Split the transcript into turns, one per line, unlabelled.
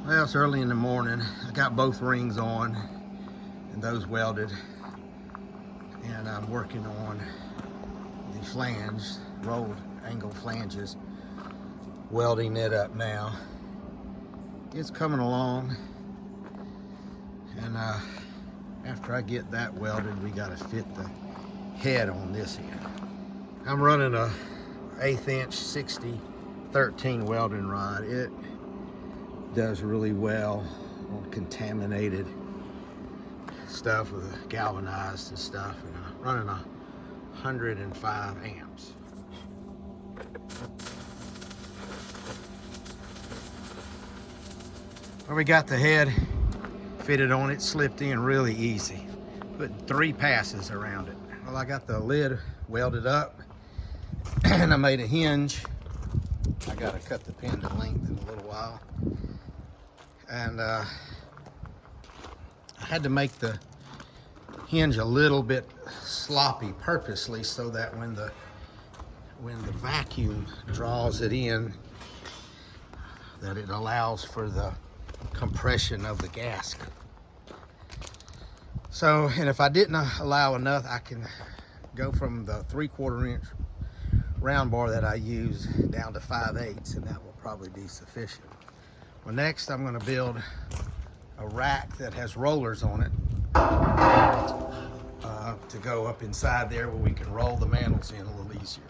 Well, it's early in the morning. I got both rings on and those welded, and I'm working on the flange, rolled angle flanges, welding it up now. It's coming along, and after I get that welded, we got to fit the head on this end. I'm running a 1/8 inch 60-13 welding rod. It does really well on contaminated stuff with galvanized and stuff, and I'm running 105 amps. Well, we got the head fitted on it, slipped in really easy. Put 3 passes around it. Well, I got the lid welded up and I made a hinge. I gotta cut the pin to length in a little while. And I had to make the hinge a little bit sloppy purposely so that when the vacuum draws it in, that it allows for the compression of the gasket. So, and if I didn't allow enough, I can go from the 3/4 inch round bar that I use down to 5/8, and that will probably be sufficient. Well, next I'm going to build a rack that has rollers on it to go up inside there where we can roll the mantles in a little easier.